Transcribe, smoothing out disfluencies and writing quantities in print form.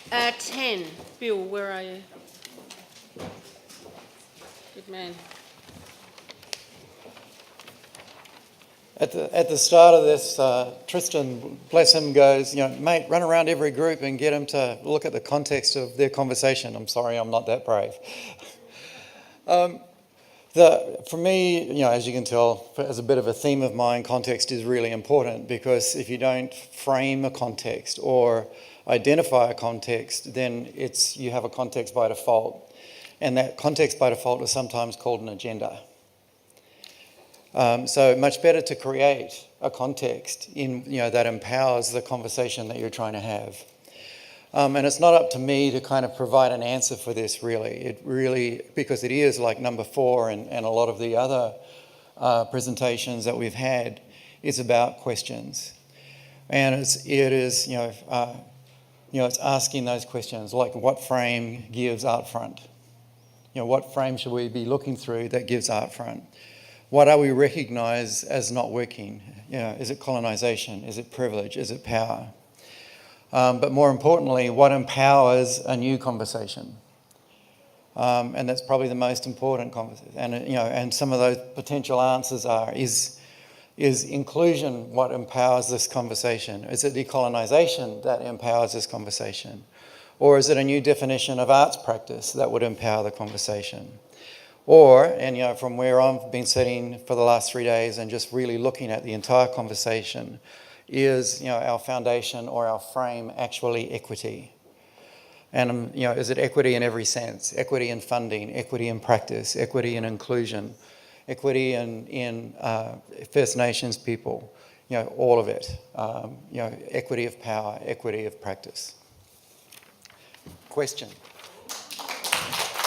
10. Bill, where are you? Good man. At the start of this, Tristan, bless him, goes, mate, run around every group and get them to look at the context of their conversation. I'm sorry, I'm not that brave. For me, as you can tell, as a bit of a theme of mine, context is really important, because if you don't frame a context or identify a context, then you have a context by default. And that context by default is sometimes called an agenda. So much better to create a context that empowers the conversation that you're trying to have. And it's not up to me to kind of provide an answer for this, really. Because it is like number 4 and a lot of the other presentations that we've had, is about questions. And it's asking those questions, like what frame gives art front? What frame should we be looking through that gives art front? What are we recognise as not working? Is it colonisation? Is it privilege? Is it power? But more importantly, what empowers a new conversation? And that's probably the most important conversation. And some of those potential answers is inclusion what empowers this conversation? Is it decolonisation that empowers this conversation? Or is it a new definition of arts practice that would empower the conversation? Or, and from where I've been sitting for the last 3 days and just really looking at the entire conversation, is our foundation or our frame actually equity? And is it equity in every sense? Equity in funding, equity in practice, equity in inclusion, equity in First Nations people, all of it. Equity of power, equity of practice. Question.